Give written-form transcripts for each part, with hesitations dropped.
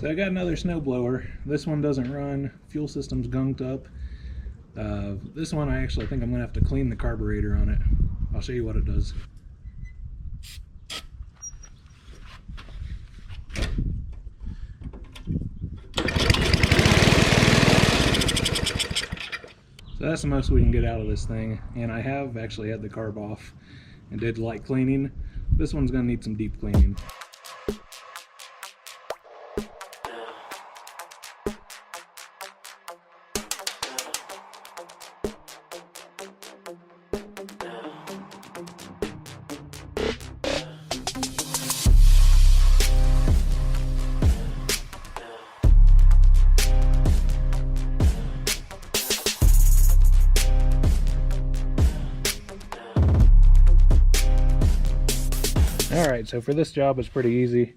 So I got another snowblower. This one doesn't run. Fuel system's gunked up. This one I actually think I'm going to have to clean the carburetor on it. I'll show you what it does. So that's the most we can get out of this thing, and I have actually had the carb off and did light cleaning. This one's going to need some deep cleaning. Alright, so for this job it's pretty easy.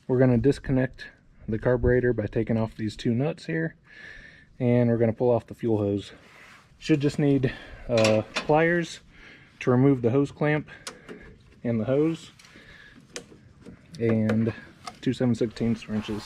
We're going to disconnect the carburetor by taking off these two nuts here, and we're going to pull off the fuel hose. Should just need pliers to remove the hose clamp and the hose, and 2 7/16 wrenches.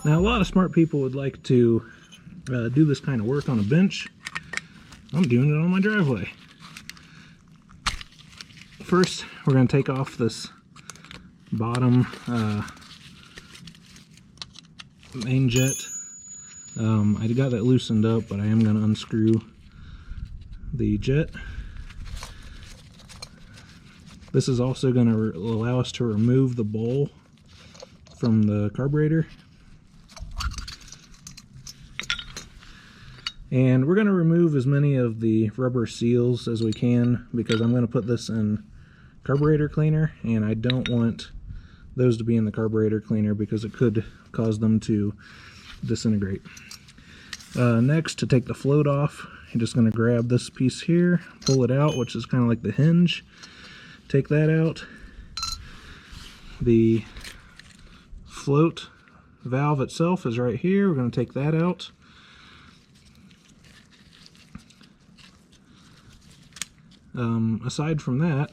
Now, a lot of smart people would like to do this kind of work on a bench. I'm doing it on my driveway. First, we're going to take off this bottom main jet. I got that loosened up, but I am going to unscrew the jet. This is also going to allow us to remove the bowl from the carburetor. And we're going to remove as many of the rubber seals as we can, because I'm going to put this in carburetor cleaner, and I don't want those to be in the carburetor cleaner because it could cause them to disintegrate. Next, to take the float off, you're just going to grab this piece here, pull it out, which is kind of like the hinge. Take that out. The float valve itself is right here. We're going to take that out. Aside from that,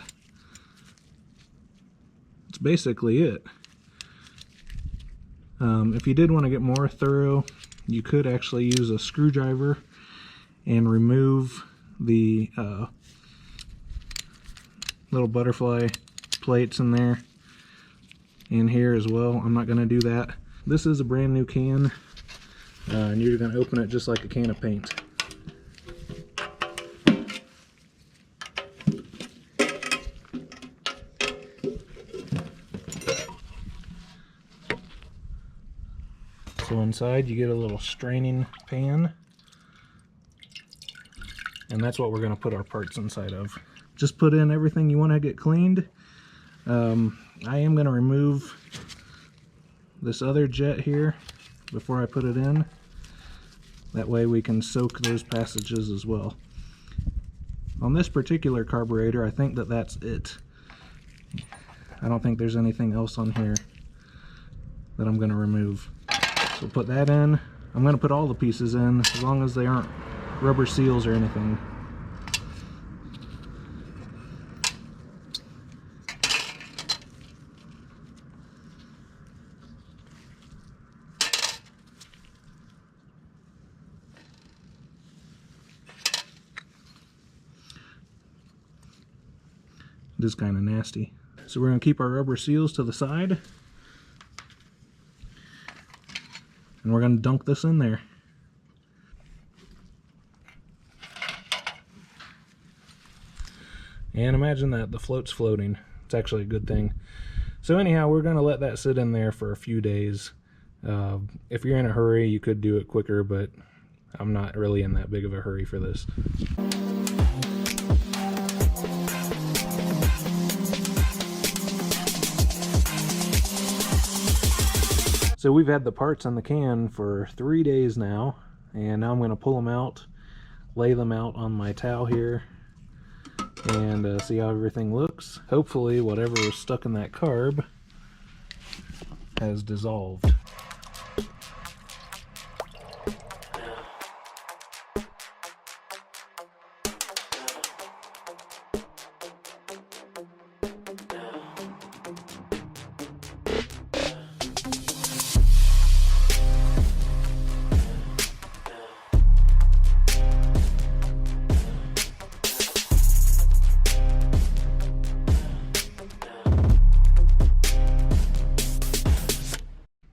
that's basically it. If you did want to get more thorough, you could actually use a screwdriver and remove the little butterfly plates in there, in here as well. I'm not going to do that. This is a brand new can, and you're going to open it just like a can of paint. So inside you get a little straining pan, and that's what we're going to put our parts inside of. Just put in everything you want to get cleaned. I am going to remove this other jet here before I put it in. That way we can soak those passages as well. On this particular carburetor, I think that that's it. I don't think there's anything else on here that I'm going to remove. So put that in. I'm going to put all the pieces in, as long as they aren't rubber seals or anything. It is kind of nasty. So we're going to keep our rubber seals to the side, and we're going to dunk this in there. And imagine that, the float's floating. It's actually a good thing. So anyhow, we're going to let that sit in there for a few days. If you're in a hurry, you could do it quicker, but I'm not really in that big of a hurry for this. So we've had the parts in the can for 3 days now, and now I'm going to pull them out, lay them out on my towel here, and see how everything looks. Hopefully whatever was stuck in that carb has dissolved.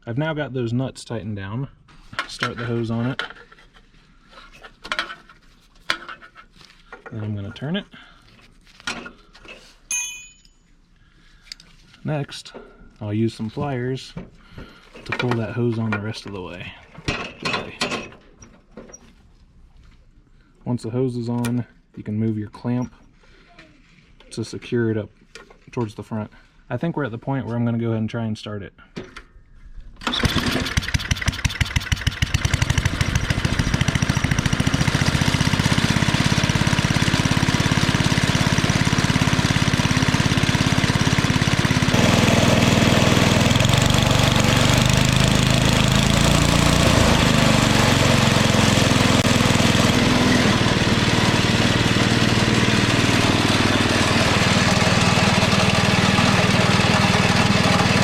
I've now got those nuts tightened down. Start the hose on it. Then I'm going to turn it. Next, I'll use some pliers to pull that hose on the rest of the way. Gently. Once the hose is on, you can move your clamp to secure it up towards the front. I think we're at the point where I'm going to go ahead and try and start it.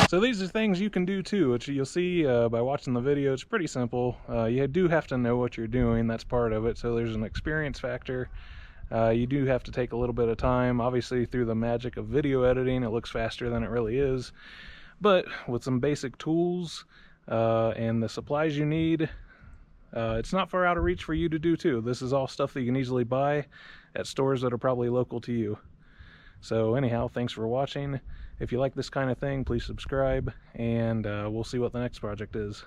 So these are things you can do too, which you'll see by watching the video. It's pretty simple. You do have to know what you're doing, that's part of it, so there's an experience factor. You do have to take a little bit of time. Obviously through the magic of video editing, it looks faster than it really is. But with some basic tools and the supplies you need, it's not far out of reach for you to do too. This is all stuff that you can easily buy at stores that are probably local to you. So anyhow, thanks for watching. If you like this kind of thing, please subscribe, and we'll see what the next project is.